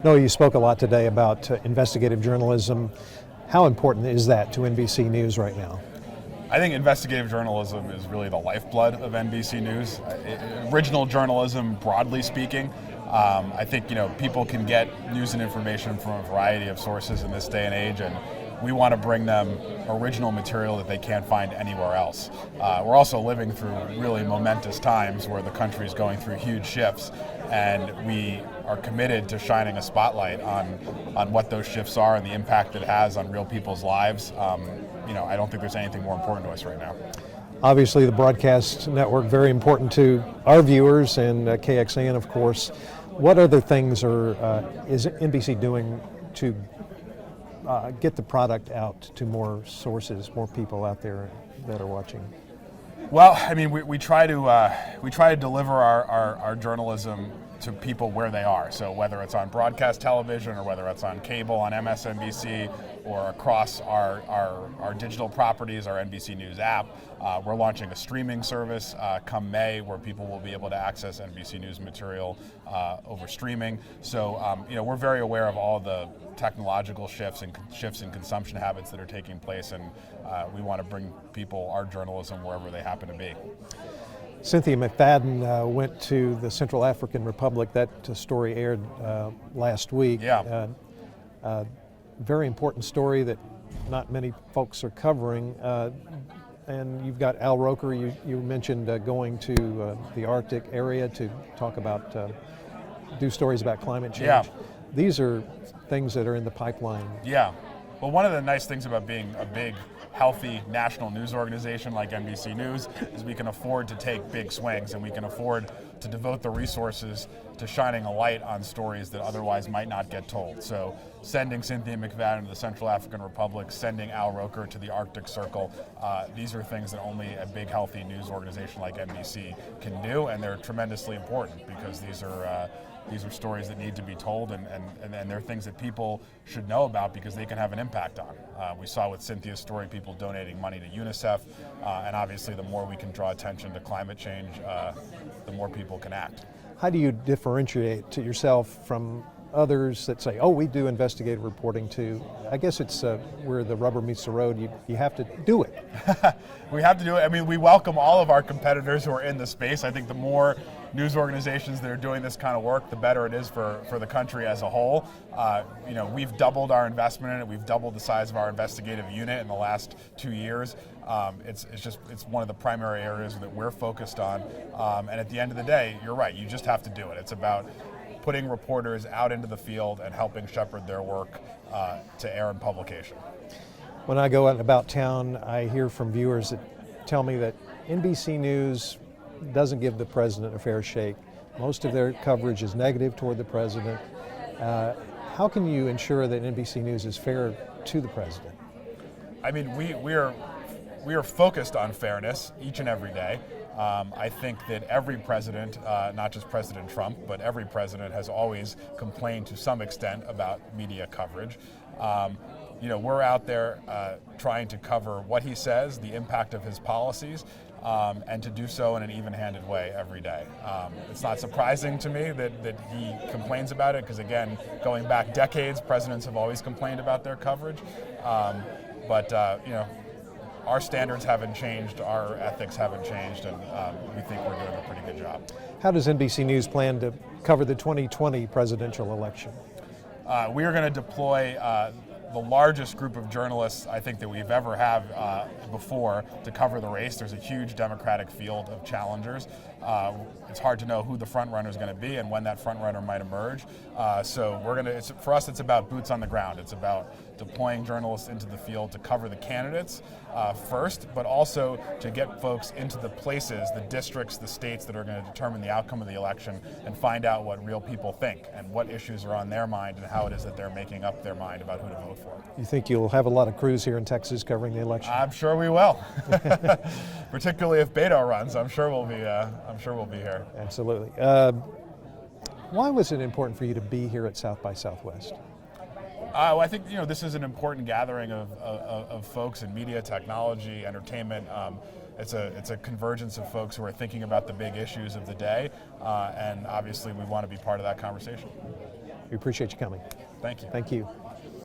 No, you spoke a lot today about investigative journalism. How important is that to NBC News right now? I think investigative journalism is really the lifeblood of NBC News. Original journalism, broadly speaking. I think people can get news and information from a variety of sources in this day and age, and we want to bring them original material that they can't find anywhere else. We're also living through really momentous times where the country is going through huge shifts, and we are committed to shining a spotlight on what those shifts are and the impact it has on real people's lives. I don't think there's anything more important to us right now. Obviously, the broadcast network, very important to our viewers, and KXAN, of course. What other things is NBC doing to get the product out to more sources, more people out there that are watching? Well, we try to deliver our journalism to people where they are. So whether it's on broadcast television or whether it's on cable on MSNBC or across our digital properties, our NBC News app. We're launching a streaming service come May where people will be able to access NBC News material over streaming. So we're very aware of all the technological shifts in consumption habits that are taking place, and we want to bring people our journalism wherever they happen to be. Cynthia McFadden went to the Central African Republic. That story aired last week. Yeah. Very important story that not many folks are covering. And you've got Al Roker. You mentioned going to the Arctic area to talk about, do stories about climate change. Yeah. These are things that are in the pipeline. Yeah. Well, one of the nice things about being a big, healthy national news organization like NBC News is we can afford to take big swings, and we can afford to devote the resources to shining a light on stories that otherwise might not get told. So sending Cynthia McFadden to the Central African Republic, sending Al Roker to the Arctic Circle, these are things that only a big, healthy news organization like NBC can do, and they're tremendously important because these are stories that need to be told, and they're things that people should know about because they can have an impact on. We saw with Cynthia's story people donating money to UNICEF, and obviously the more we can draw attention to climate change, the more people can act. How do you differentiate to yourself from others that say, oh, we do investigative reporting too? I guess it's where the rubber meets the road. You have to do it. We have to do it. We welcome all of our competitors who are in the space. I think the more news organizations that are doing this kind of work, the better it is for the country as a whole. We've doubled our investment in it. We've doubled the size of our investigative unit in the last 2 years. It's one of the primary areas that we're focused on. And at the end of the day, you're right. You just have to do it. It's about putting reporters out into the field and helping shepherd their work to air and publication. When I go out and about town, I hear from viewers that tell me that NBC News doesn't give the president a fair shake. Most of their coverage is negative toward the president. How can you ensure that NBC News is fair to the president? We are focused on fairness each and every day. I think that every president, not just President Trump, but every president has always complained to some extent about media coverage. We're out there trying to cover what he says, the impact of his policies, and to do so in an even-handed way every day. It's not surprising to me that he complains about it, because again, going back decades, presidents have always complained about their coverage. Our standards haven't changed, our ethics haven't changed, and we think we're doing a pretty good job. How does NBC News plan to cover the 2020 presidential election? We are going to deploy the largest group of journalists I think that we've ever had before to cover the race. There's a huge Democratic field of challengers. It's hard to know who the front runner is going to be and when that front runner might emerge. For us, it's about boots on the ground. It's about deploying journalists into the field to cover the candidates first, but also to get folks into the places, the districts, the states that are going to determine the outcome of the election and find out what real people think and what issues are on their mind and how it is that they're making up their mind about who to vote for. You think you'll have a lot of crews here in Texas covering the election? I'm sure we will. Particularly if Beto runs, I'm sure we'll be here. Absolutely. Why was it important for you to be here at South by Southwest? I think this is an important gathering of folks in media, technology, entertainment. It's a convergence of folks who are thinking about the big issues of the day, and obviously we want to be part of that conversation. We appreciate you coming. Thank you. Thank you.